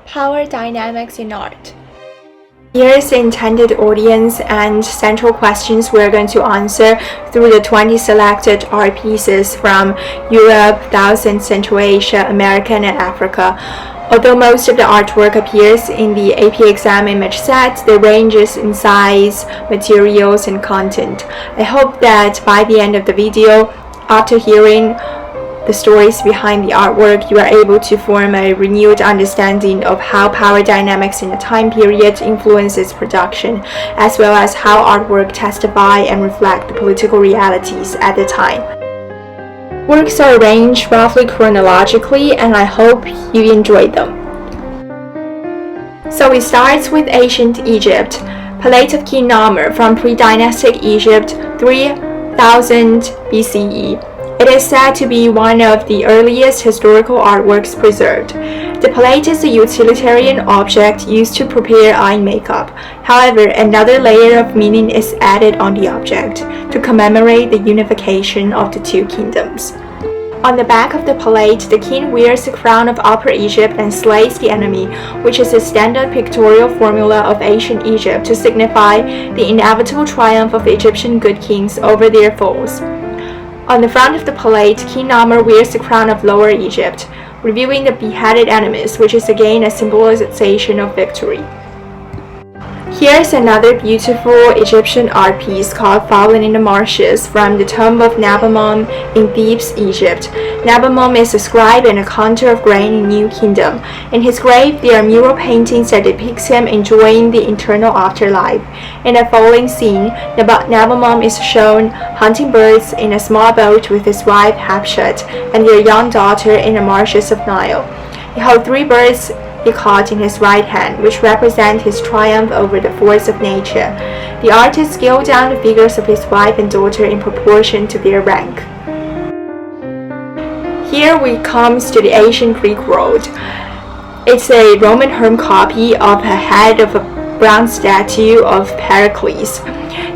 Power dynamics in art. Here's the intended audience and central questions we're going to answer through the 20 selected art pieces from Europe, South and Central Asia, America, and Africa. Although most of the artwork appears in the AP exam image set, they ranges in size, materials, and content. I hope that by the end of the video, after hearing the stories behind the artwork, you are able to form a renewed understanding of how power dynamics in a time period influences production, as well as how artwork testify and reflect the political realities at the time. Works are arranged roughly chronologically, and I hope you enjoyed them. So it starts with ancient Egypt, Palette of King Narmer from pre-dynastic Egypt, 3000 BCE. It is said to be one of the earliest historical artworks preserved. The palette is a utilitarian object used to prepare eye makeup. However, another layer of meaning is added on the object to commemorate the unification of the two kingdoms. On the back of the palette, the king wears the crown of Upper Egypt and slays the enemy, which is a standard pictorial formula of ancient Egypt to signify the inevitable triumph of Egyptian good kings over their foes. On the front of the palette, King Narmer wears the crown of Lower Egypt, revealing the beheaded enemies, which is again a symbolization of victory. Here's another beautiful Egyptian art piece called Fallen in the Marshes from the tomb of Nabammon in Thebes, Egypt. Nabammon is a scribe and a counter of grain in New Kingdom. In his grave, there are mural paintings that depicts him enjoying the eternal afterlife. In a following scene, Nabammon is shown hunting birds in a small boat with his wife Hatshepsut and their young daughter in the marshes of Nile. He holds 3 birds he caught in his right hand, which represent his triumph over the force of nature. The artist scaled down the figures of his wife and daughter in proportion to their rank. Here we comes to the ancient Greek world. It's a Roman home copy of a head of a bronze statue of Pericles.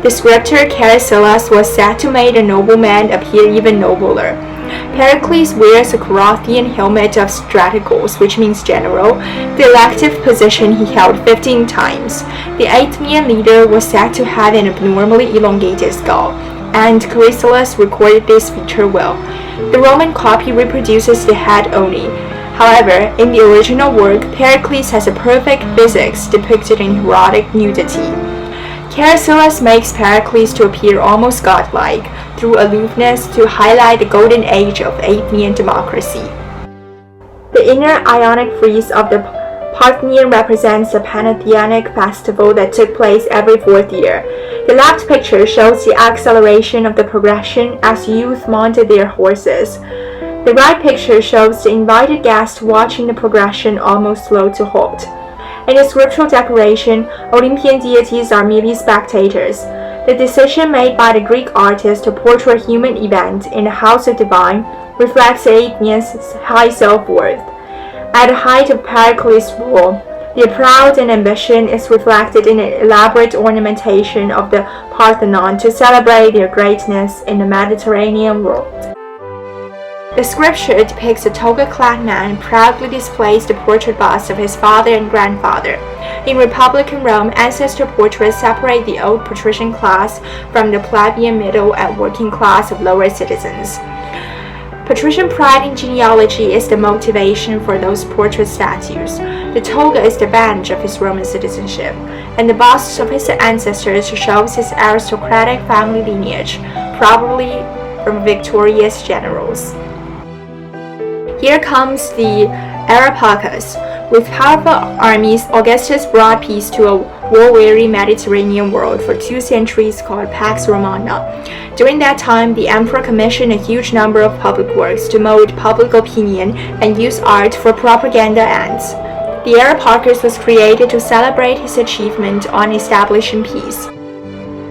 The sculptor Chrysalis was said to make a nobleman appear even nobler. Pericles wears a Corinthian helmet of strategos, which means general, the elective position he held 15 times. The Athenian leader was said to have an abnormally elongated skull, and Chrysalis recorded this feature well. The Roman copy reproduces the head only. However, in the original work, Pericles has a perfect physics depicted in erotic nudity. Chrysalis makes Pericles to appear almost godlike through aloofness to highlight the golden age of Athenian democracy. The inner Ionic frieze of the Parthenon represents a pantheistic festival that took place every 4th year. The left picture shows the acceleration of the progression as youth mounted their horses. The right picture shows the invited guests watching the progression almost slow to halt. In the scriptural decoration, Olympian deities are merely spectators. The decision made by the Greek artist to portray a human event in the House of Divine reflects Athenians' high self-worth. At the height of Pericles' rule, their pride and ambition is reflected in an elaborate ornamentation of the Parthenon to celebrate their greatness in the Mediterranean world. The sculpture depicts a toga-clad man proudly displays the portrait bust of his father and grandfather. In Republican Rome, ancestor portraits separate the old patrician class from the plebeian middle and working class of lower citizens. Patrician pride in genealogy is the motivation for those portrait statues. The toga is the badge of his Roman citizenship, and the busts of his ancestors shows his aristocratic family lineage, probably from victorious generals. Here comes the Areopagus. With powerful armies, Augustus brought peace to a war-weary Mediterranean world for 2 centuries called Pax Romana. During that time, the emperor commissioned a huge number of public works to mold public opinion and use art for propaganda ends. The Areopagus was created to celebrate his achievement on establishing peace.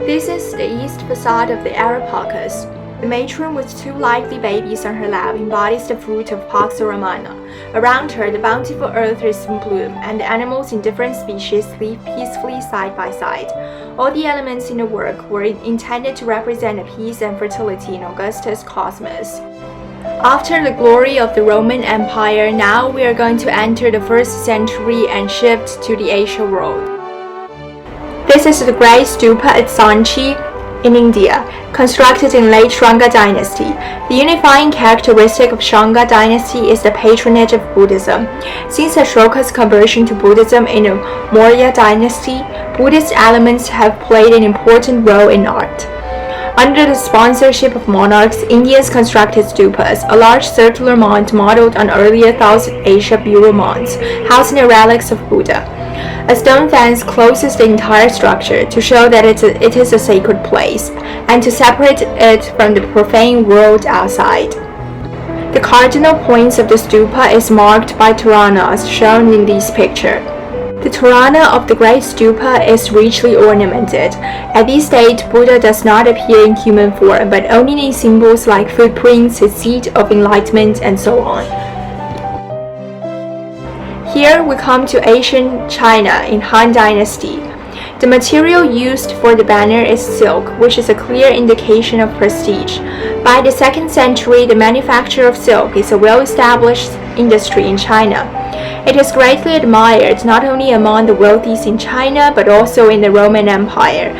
This is the east facade of the Areopagus. The matron with 2 lively babies on her lap embodies the fruit of Pax Romana. Around her, the bountiful earth is in bloom, and the animals in different species live peacefully side by side. All the elements in the work were intended to represent peace and fertility in Augustus' cosmos. After the glory of the Roman Empire, now we are going to enter the 1st century and shift to the Asian world. This is the Great Stupa at Sanchi in India, constructed in late Shunga dynasty. The unifying characteristic of Shunga dynasty is the patronage of Buddhism. Since Ashoka's conversion to Buddhism in the Maurya dynasty, Buddhist elements have played an important role in art. Under the sponsorship of monarchs, Indians constructed stupas, a large circular mound modeled on earlier South Asia burial mounds, housing the relics of Buddha. A stone fence closes the entire structure to show that it is a sacred place, and to separate it from the profane world outside. The cardinal points of the stupa is marked by Toranas, shown in this picture. The Torana of the Great Stupa is richly ornamented. At this stage, Buddha does not appear in human form, but only in symbols like footprints, his seat of enlightenment, and so on. Here we come to ancient China in Han Dynasty. The material used for the banner is silk, which is a clear indication of prestige. By the 2nd century, the manufacture of silk is a well-established industry in China. It is greatly admired not only among the wealthy in China, but also in the Roman Empire,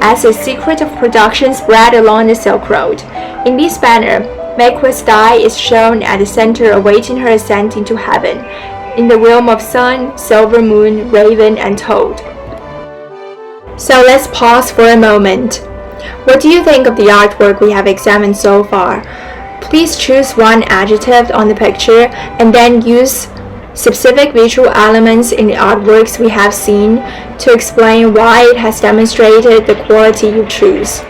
as a secret of production spread along the Silk Road. In this banner, Maqua's Dai is shown at the center awaiting her ascent into heaven, in the realm of sun, silver moon, raven, and toad. So let's pause for a moment. What do you think of the artwork we have examined so far? Please choose one adjective on the picture and then use specific visual elements in the artworks we have seen to explain why it has demonstrated the quality you choose.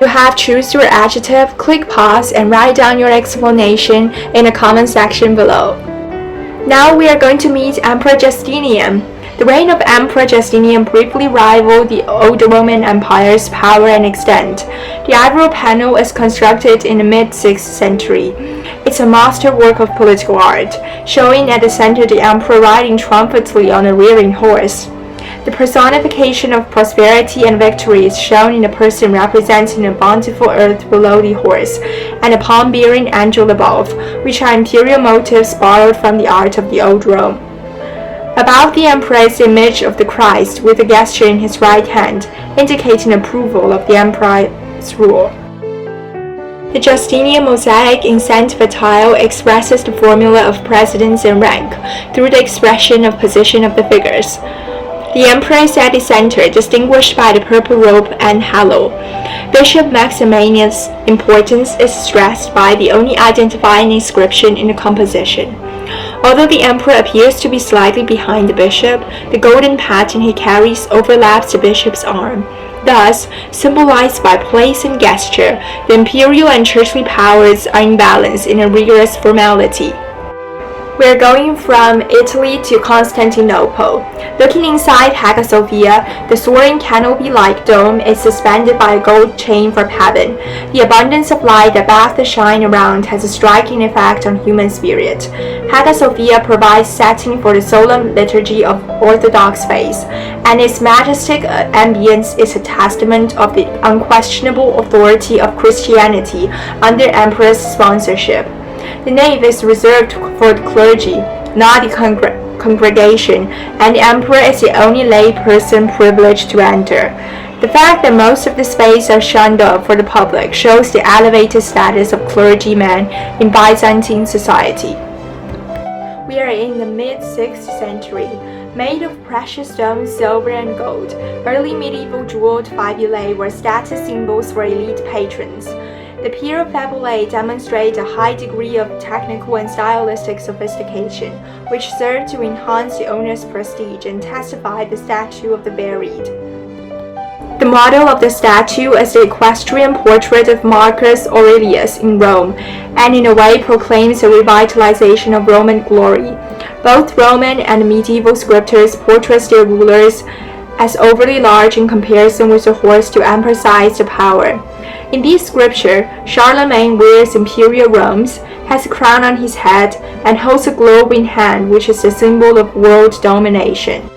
You have choose your adjective, click pause and write down your explanation in the comment section below. Now we are going to meet Emperor Justinian. The reign of Emperor Justinian briefly rivaled the old Roman Empire's power and extent. The ivory panel is constructed in the mid-6th century. It's a masterwork of political art, showing at the center the emperor riding triumphantly on a rearing horse. The personification of prosperity and victory is shown in a person representing a bountiful earth below the horse, and a palm-bearing angel above, which are imperial motifs borrowed from the art of the old Rome. Above the emperor is the image of the Christ with a gesture in his right hand, indicating approval of the emperor's rule. The Justinian mosaic in Saint Vital expresses the formula of precedence and rank through the expression of position of the figures. The emperor is at the center, distinguished by the purple robe and halo. Bishop Maximianus' importance is stressed by the only identifying inscription in the composition. Although the emperor appears to be slightly behind the bishop, the golden pattern he carries overlaps the bishop's arm. Thus, symbolized by place and gesture, the imperial and churchly powers are in balance in a rigorous formality. We are going from Italy to Constantinople. Looking inside Hagia Sophia, the soaring canopy-like dome is suspended by a gold chain from heaven. The abundance of light that bathes the shine around has a striking effect on human spirit. Hagia Sophia provides setting for the solemn liturgy of Orthodox faith, and its majestic ambience is a testament of the unquestionable authority of Christianity under emperor's sponsorship. The nave is reserved for the clergy, not the congregation, and the emperor is the only lay person privileged to enter. The fact that most of the space are shunned off for the public shows the elevated status of clergymen in Byzantine society. We are in the mid-6th century. Made of precious stones, silver, and gold, early medieval jeweled fibulae were status symbols for elite patrons. The pair of fibulae demonstrate a high degree of technical and stylistic sophistication, which serve to enhance the owner's prestige and testify the statue of the buried. The model of the statue is the equestrian portrait of Marcus Aurelius in Rome, and in a way proclaims a revitalization of Roman glory. Both Roman and medieval scriptures portray their rulers as overly large in comparison with the horse to emphasize the power. In this scripture, Charlemagne wears imperial robes, has a crown on his head, and holds a globe in hand, which is the symbol of world domination.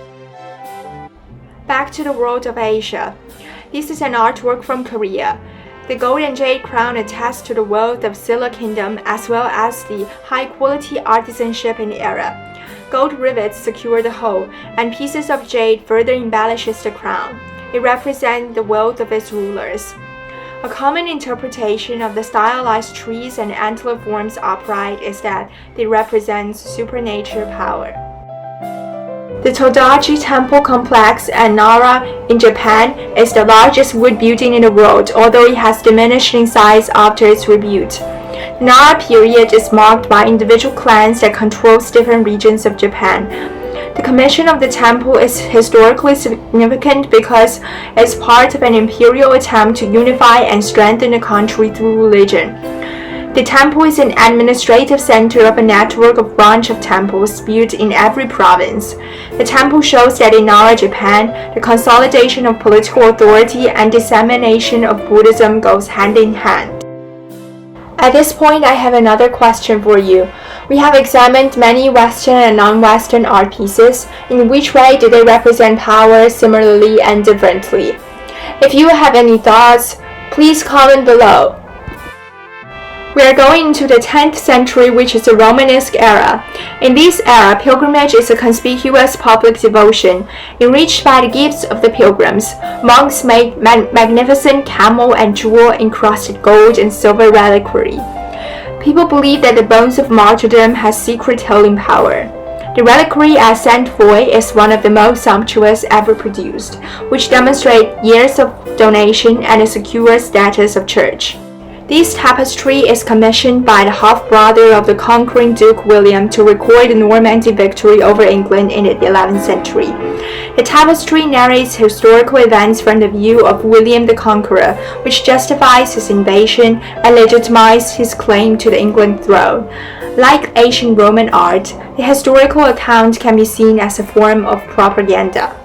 Back to the world of Asia. This is an artwork from Korea. The gold and jade crown attests to the wealth of Silla Kingdom as well as the high-quality artisanship in the era. Gold rivets secure the whole, and pieces of jade further embellishes the crown. It represents the wealth of its rulers. A common interpretation of the stylized trees and antler forms upright is that they represent supernatural power. The Todaiji Temple complex at Nara in Japan is the largest wood building in the world, although it has diminished in size after its rebuilt. The Nara period is marked by individual clans that control different regions of Japan. The commission of the temple is historically significant because it's part of an imperial attempt to unify and strengthen the country through religion. The temple is an administrative center of a network of branch of temples built in every province. The temple shows that in Nara, Japan, the consolidation of political authority and dissemination of Buddhism goes hand in hand. At this point, I have another question for you. We have examined many Western and non-Western art pieces. In which way do they represent power similarly and differently? If you have any thoughts, please comment below. We are going into the 10th century, which is the Romanesque era. In this era, pilgrimage is a conspicuous public devotion, enriched by the gifts of the pilgrims. Monks made magnificent camel and jewel-encrusted gold and silver reliquary. People believe that the bones of martyrdom has secret healing power. The reliquary at Saint Foy is one of the most sumptuous ever produced, which demonstrates years of donation and the secure status of church. This tapestry is commissioned by the half-brother of the conquering Duke William to record the Normandy victory over England in the 11th century. The tapestry narrates historical events from the view of William the Conqueror, which justifies his invasion and legitimizes his claim to the England throne. Like ancient Roman art, the historical account can be seen as a form of propaganda.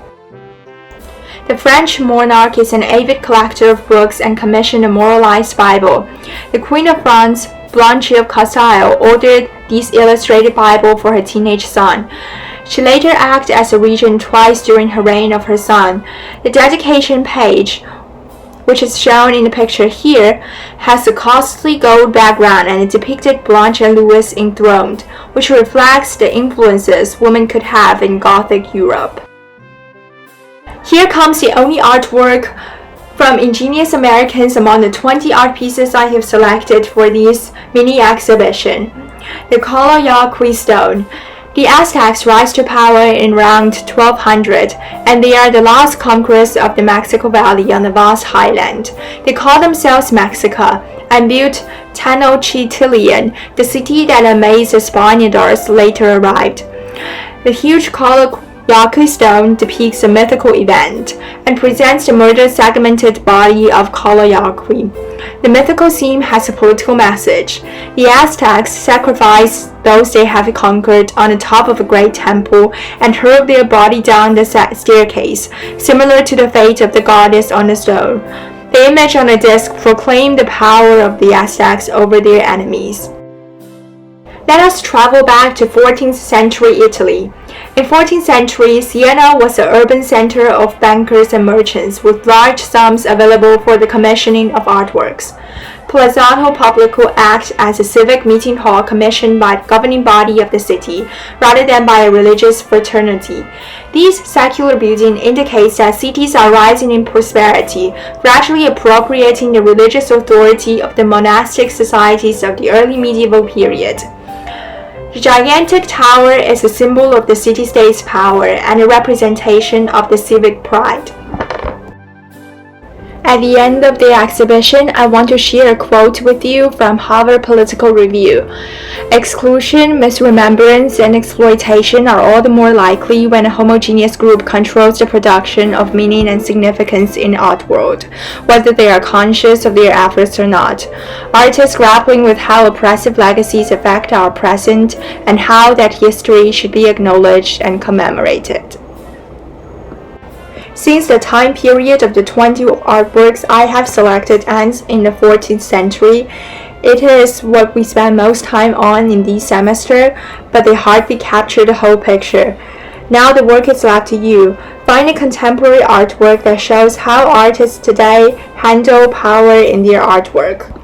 The French monarch is an avid collector of books and commissioned a moralized Bible. The Queen of France, Blanche of Castile, ordered this illustrated Bible for her teenage son. She later acted as a regent twice during her reign of her son. The dedication page, which is shown in the picture here, has a costly gold background and it depicted Blanche and Louis enthroned, which reflects the influences women could have in Gothic Europe. Here comes the only artwork from ingenious Americans among the 20 art pieces I have selected for this mini exhibition. The Kalayakwi stone. The Aztecs rise to power in around 1200, and they are the last conquerors of the Mexico Valley on the vast highland. They call themselves Mexica and built Tenochtitlan, the city that amazed the Spaniards later arrived. The huge Kalayakwi stone depicts a mythical event and presents the murder-segmented body of Kalayakwi. The mythical scene has a political message. The Aztecs sacrificed those they have conquered on the top of a great temple and hurled their body down the staircase, similar to the fate of the goddess on the stone. The image on the disc proclaimed the power of the Aztecs over their enemies. Let us travel back to 14th century Italy. In 14th century, Siena was an urban center of bankers and merchants with large sums available for the commissioning of artworks. Palazzo Pubblico acted as a civic meeting hall commissioned by the governing body of the city, rather than by a religious fraternity. This secular building indicates that cities are rising in prosperity, gradually appropriating the religious authority of the monastic societies of the early medieval period. The gigantic tower is a symbol of the city-state's power and a representation of the civic pride. At the end of the exhibition, I want to share a quote with you from Harvard Political Review. Exclusion, misremembrance, and exploitation are all the more likely when a homogeneous group controls the production of meaning and significance in the art world, whether they are conscious of their efforts or not. Artists grappling with how oppressive legacies affect our present and how that history should be acknowledged and commemorated. Since the time period of the 20 artworks I have selected ends in the 14th century, it is what we spend most time on in this semester, but they hardly capture the whole picture. Now the work is left to you. Find a contemporary artwork that shows how artists today handle power in their artwork.